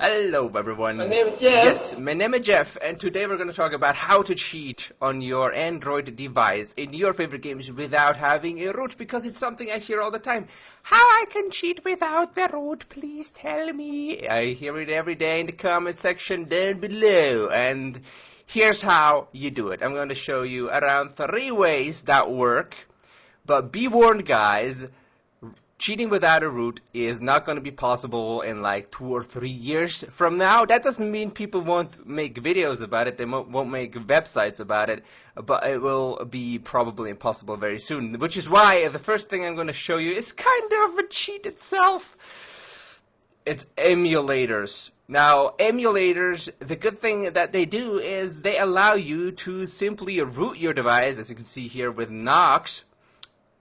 Hello everyone. My name is Jeff. Yes, my name is Jeff, and today we're going to talk about how to cheat on your Android device in your favorite games without having a root, because it's something I hear all the time. How I can cheat without the root, please tell me. I hear it every day in the comment section down below, and here's how you do it. I'm going to show you around 3 ways that work, but be warned guys, cheating without a root is not going to be possible in like 2 or 3 years from now. That doesn't mean people won't make videos about it, they won't make websites about it, but it will be probably impossible very soon. Which is why the first thing I'm going to show you is kind of a cheat itself. It's emulators. Now, emulators, the good thing that they do is they allow you to simply root your device, as you can see here with Nox,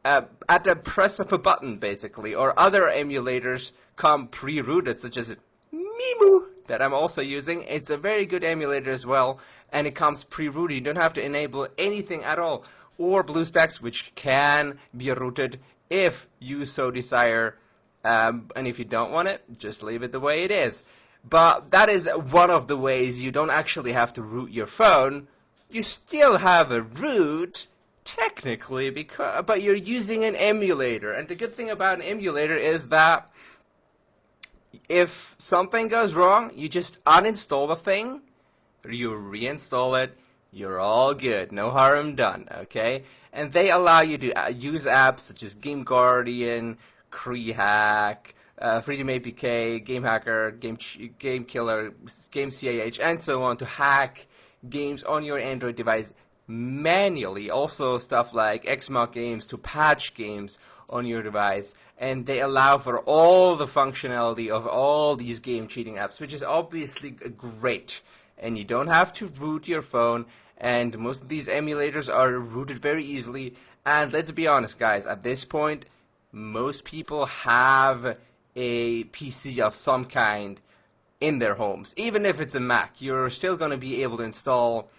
at the press of a button, basically, or other emulators come pre-rooted, such as Mimu, that I'm also using. It's a very good emulator as well, and it comes pre-rooted. You don't have to enable anything at all. Or BlueStacks, which can be rooted if you so desire, and if you don't want it, just leave it the way it is. But that is one of the ways you don't actually have to root your phone. You still have a root, technically, but you're using an emulator. And the good thing about an emulator is that if something goes wrong, you just uninstall the thing, you reinstall it, you're all good, no harm done, okay? And they allow you to use apps such as Game Guardian, Hack, Freedom APK, Game Hacker, Game Killer, Game CAH, and so on to hack games on your Android device manually. Also stuff like Xmock games to patch games on your device, and they allow for all the functionality of all these game cheating apps, which is obviously great. And you don't have to root your phone, and most of these emulators are rooted very easily. And let's be honest guys, at this point most people have a PC of some kind in their homes. Even if it's a Mac, you're still going to be able to install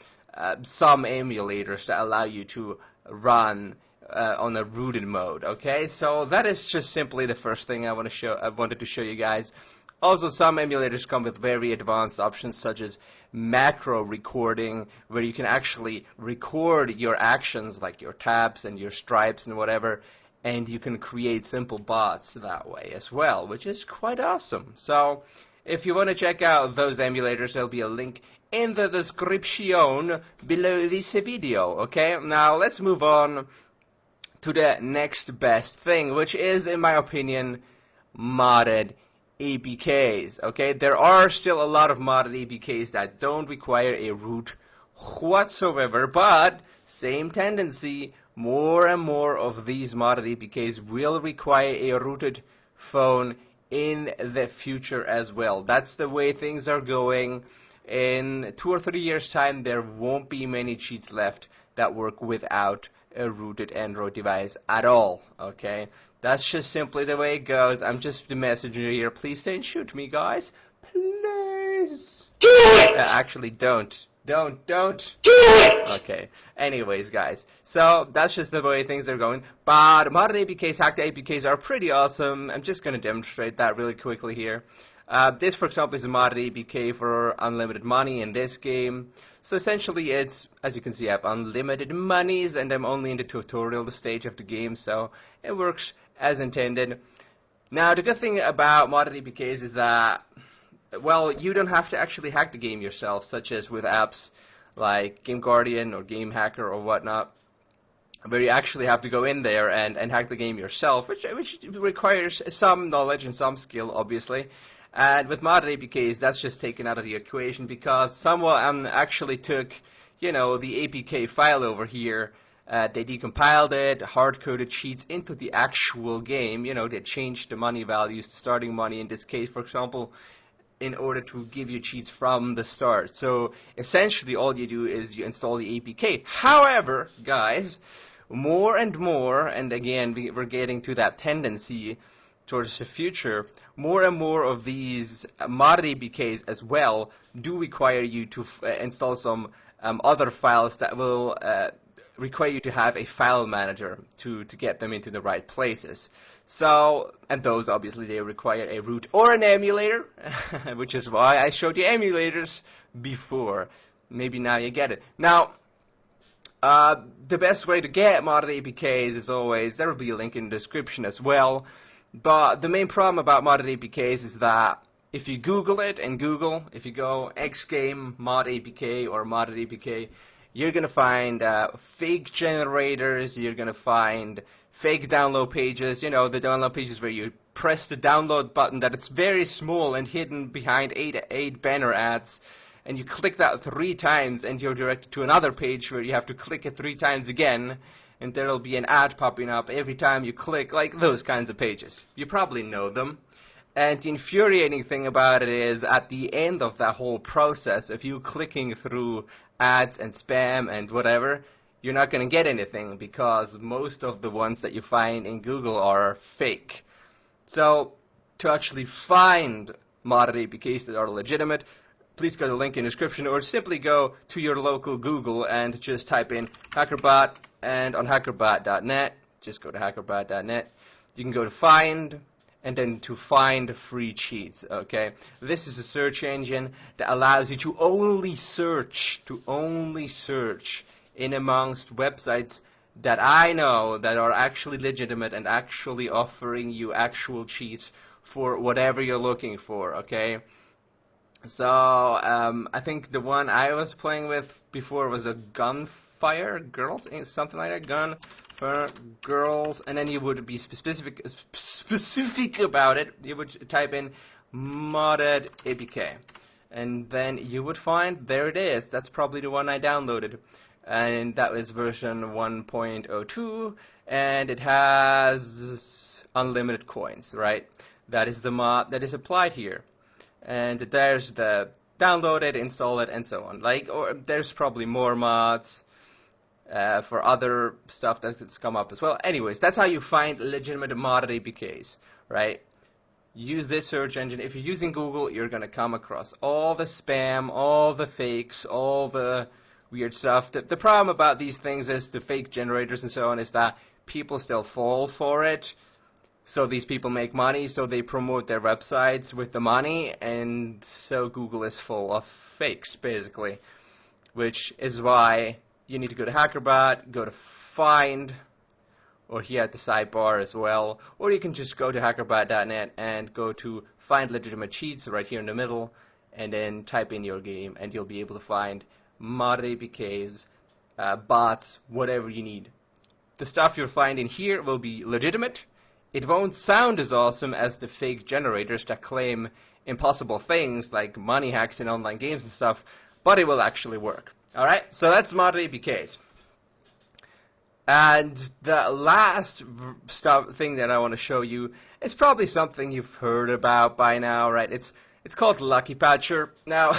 some emulators that allow you to run on a rooted mode. Okay, so that is just simply the first thing I wanted to show you guys. Also, some emulators come with very advanced options such as macro recording, where you can actually record your actions like your taps and your stripes and whatever, and you can create simple bots that way as well, which is quite awesome. So if you want to check out those emulators, there'll be a link in the description below this video, okay? Now let's move on to the next best thing, which is, in my opinion, modded APKs, okay? There are still a lot of modded APKs that don't require a root whatsoever, but same tendency, more and more of these modded APKs will require a rooted phone in the future as well. That's the way things are going. In 2 or 3 years time, there won't be many cheats left that work without a rooted Android device at all, okay? That's just simply the way it goes. I'm just the messenger here. Please don't shoot me, guys. Please. Actually, don't. Don't. Okay. Anyways, guys. So, that's just the way things are going. But modded APKs, hacked APKs are pretty awesome. I'm just going to demonstrate that really quickly here. This, for example, is a modded APK for unlimited money in this game. So essentially it's, as you can see, I have unlimited monies, and I'm only in the tutorial stage of the game, so it works as intended. Now, the good thing about modded APKs is that, well, you don't have to actually hack the game yourself, such as with apps like Game Guardian or Game Hacker or whatnot, where you actually have to go in there and hack the game yourself, which requires some knowledge and some skill, obviously. And with modded APKs, that's just taken out of the equation, because someone actually took, the APK file over here, they decompiled it, hard-coded cheats into the actual game. They changed the money values, the starting money in this case, for example, in order to give you cheats from the start. So essentially all you do is you install the APK. However, guys, more and more, and again, we're getting to that tendency towards the future, more and more of these modded APKs as well do require you to install some other files that will require you to have a file manager to get them into the right places. So, and those obviously they require a root or an emulator, which is why I showed you emulators before. Maybe now you get it. Now, the best way to get modded APKs is always, there will be a link in the description as well, but the main problem about modded APKs is that if you Google it in Google, if you go xgame mod APK or modded APK, you're going to find fake generators, you're going to find fake download pages, you know, the download pages where you press the download button that it's very small and hidden behind eight banner ads, and you click that 3 times and you're directed to another page where you have to click it 3 times again, and there'll be an ad popping up every time you click, like those kinds of pages. You probably know them. And the infuriating thing about it is, at the end of that whole process, if you clicking through ads and spam and whatever, you're not going to get anything because most of the ones that you find in Google are fake. So, to actually find modded APKs that are legitimate, please go to the link in the description or simply go to your local Google and just type in HackerBot, and on hackerbot.net, just go to hackerbot.net, you can go to find, and then to find free cheats, okay? This is a search engine that allows you to only search in amongst websites that I know that are actually legitimate and actually offering you actual cheats for whatever you're looking for, okay? So, I think the one I was playing with before was a Gunfire Girls, something like that, Gun for girls, and then you would be specific about it. You would type in modded APK, and then you would find, there it is. That's probably the one I downloaded, and that was version 1.02, and it has unlimited coins, right? That is the mod that is applied here, and there's the download it, install it, and so on. Like, or there's probably more mods for other stuff that's come up as well. Anyways, that's how you find legitimate modded APKs, right? Use this search engine. If you're using Google, you're going to come across all the spam, all the fakes, all the weird stuff. The problem about these things is the fake generators and so on is that people still fall for it. So these people make money, so they promote their websites with the money, and so Google is full of fakes, basically, which is why you need to go to HackerBot, go to Find, or here at the sidebar as well, or you can just go to hackerbot.net and go to Find Legitimate Cheats right here in the middle, and then type in your game, and you'll be able to find modded APKs, bots, whatever you need. The stuff you're finding here will be legitimate. It won't sound as awesome as the fake generators that claim impossible things like money hacks in online games and stuff, but it will actually work. Alright, so that's modded APKs. And the last thing that I want to show you is probably something you've heard about by now, right? It's called Lucky Patcher. Now,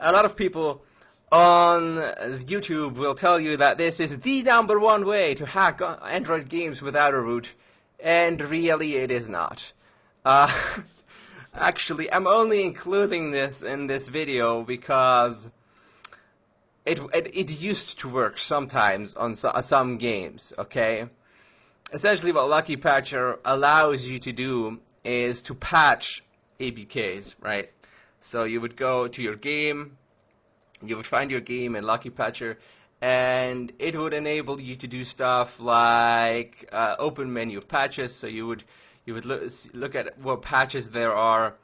a lot of people on YouTube will tell you that this is the #1 way to hack Android games without a root, and really it is not. Actually, I'm only including this in this video because it used to work sometimes on some games, okay? Essentially what Lucky Patcher allows you to do is to patch APKs, right? So you would go to your game, you would find your game in Lucky Patcher, and it would enable you to do stuff like open menu of patches, so you would look at what patches there are,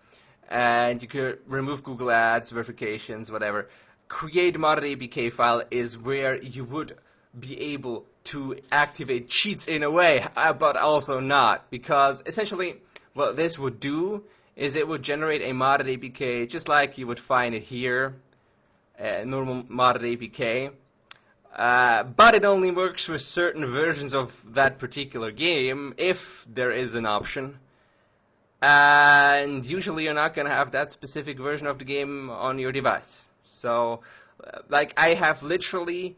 and you could remove Google Ads, verifications, whatever. Create modded APK file is where you would be able to activate cheats in a way, but also not, because essentially what this would do is it would generate a modded APK just like you would find it here, a normal modded APK, but it only works with certain versions of that particular game, if there is an option. And usually you're not going to have that specific version of the game on your device. So, like, I have literally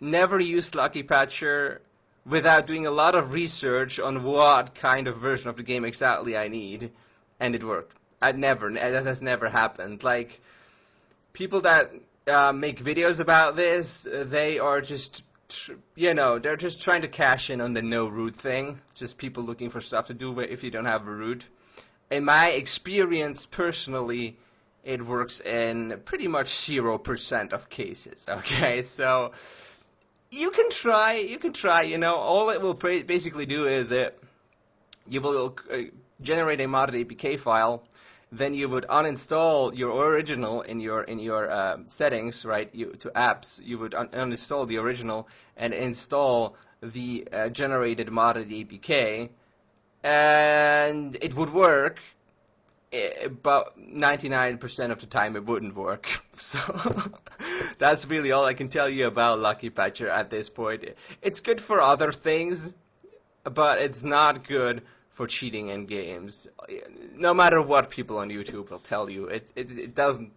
never used Lucky Patcher without doing a lot of research on what kind of version of the game exactly I need, and it worked. That has never happened. Like, people that make videos about this, they are just they're just trying to cash in on the no root thing. Just people looking for stuff to do if you don't have a root. In my experience, personally, it works in pretty much 0% of cases. Okay, so you can try. All it will basically do is you will generate a modded APK file. Then you would uninstall your original in your settings, right? To apps, you would uninstall the original and install the generated modded APK, and it would work. About 99% of the time, it wouldn't work. So that's really all I can tell you about Lucky Patcher at this point. It's good for other things, but it's not good for cheating in games. No matter what people on YouTube will tell you, it doesn't.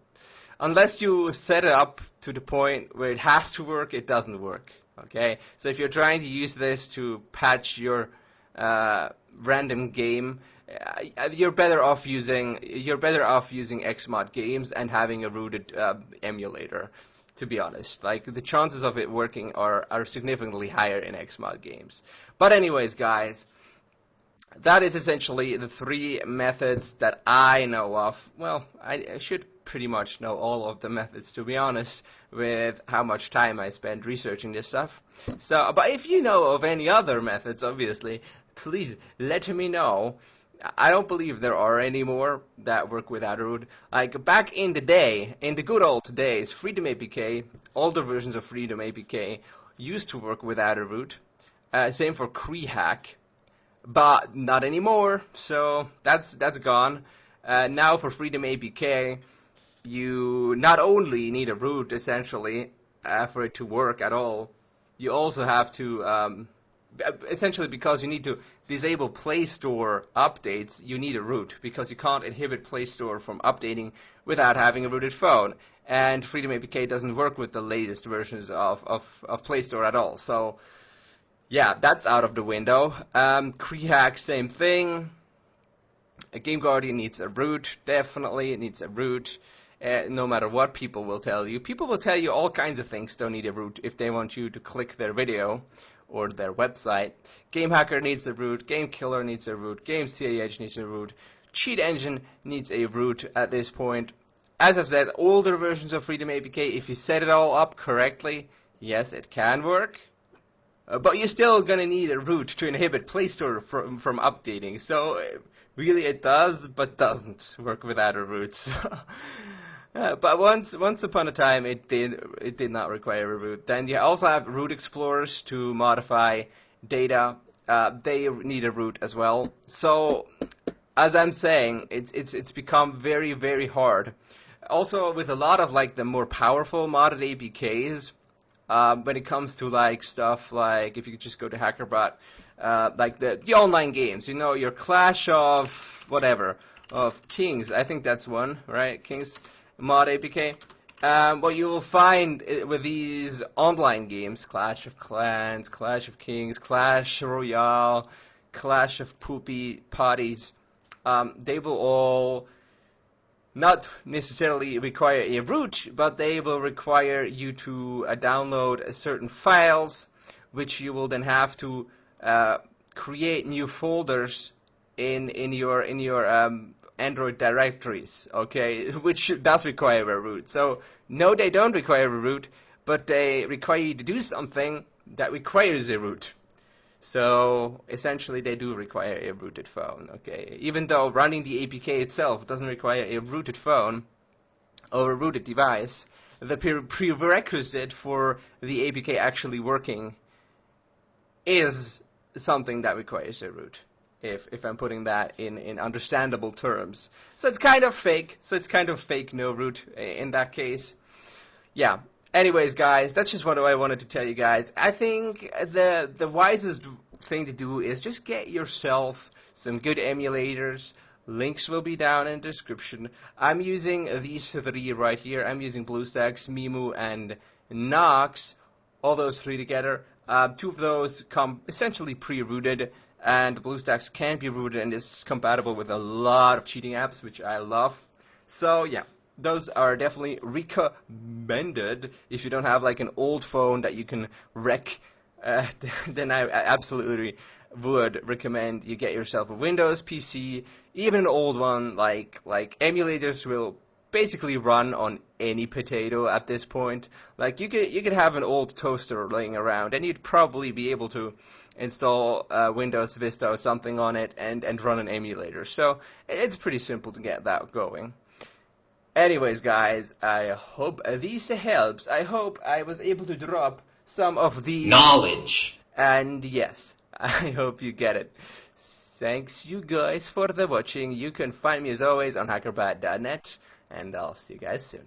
Unless you set it up to the point where it has to work, it doesn't work. Okay, so if you're trying to use this to patch your random game, you're better off using Xmod games and having a rooted emulator. To be honest, like, the chances of it working are significantly higher in Xmod games. But anyways, guys, that is essentially the 3 methods that I know of. Well, I should pretty much know all of the methods, to be honest, with how much time I spend researching this stuff. So, but if you know of any other methods, obviously, please let me know. I don't believe there are any more that work without a root. Like, back in the day, in the good old days, Freedom APK, older versions of Freedom APK, used to work without a root. Same for CreeHack. But not anymore, so that's gone. Now for Freedom APK, you not only need a root, essentially, for it to work at all, you also have to, essentially because you need to disable Play Store updates, you need a root, because you can't inhibit Play Store from updating without having a rooted phone. And Freedom APK doesn't work with the latest versions of Play Store at all, so yeah, that's out of the window. CreeHack, same thing. A Game Guardian needs a root. Definitely it needs a root. No matter what people will tell you. People will tell you all kinds of things don't need a root if they want you to click their video or their website. Game Hacker needs a root. Game Killer needs a root. Game CAH needs a root. Cheat Engine needs a root at this point. As I've said, older versions of Freedom APK, if you set it all up correctly, yes, it can work. But you're still going to need a root to inhibit Play Store from updating. So really it does, but doesn't work without a root. So, but once upon a time it did not require a root. Then you also have root explorers to modify data. They need a root as well. So as I'm saying, it's become very, very hard. Also with a lot of like the more powerful modded APKs. When it comes to like stuff like, if you could just go to HackerBot, like the online games, your Clash of whatever, of Kings, I think that's one, right? Kings mod APK. What you will find with these online games, Clash of Clans, Clash of Kings, Clash Royale, Clash of Poopy Potties, they will all not necessarily require a root, but they will require you to download certain files, which you will then have to create new folders in your Android directories, okay, which does require a root. So no, they don't require a root, but they require you to do something that requires a root. So essentially they do require a rooted phone, okay? Even though running the APK itself doesn't require a rooted phone or a rooted device, the prerequisite for the APK actually working is something that requires a root, if I'm putting that in understandable terms. So it's kind of fake, no root in that case. Yeah. Anyways, guys, that's just what I wanted to tell you guys. I think the wisest thing to do is just get yourself some good emulators. Links will be down in the description. I'm using these 3 right here. I'm using BlueStacks, Mimu, and Nox. All those 3 together. 2 of those come essentially pre-rooted, and BlueStacks can be rooted and is compatible with a lot of cheating apps, which I love. So, yeah. those are definitely recommended if you don't have like an old phone that you can wreck. Then I absolutely would recommend you get yourself a Windows PC, even an old one. Like emulators will basically run on any potato at this point. Like you could have an old toaster laying around, and you'd probably be able to install Windows Vista or something on it and run an emulator. So it's pretty simple to get that going. Anyways, guys, I hope this helps. I hope I was able to drop some of the knowledge. And yes, I hope you get it. Thanks you guys for the watching. You can find me as always on hackerbat.net, and I'll see you guys soon.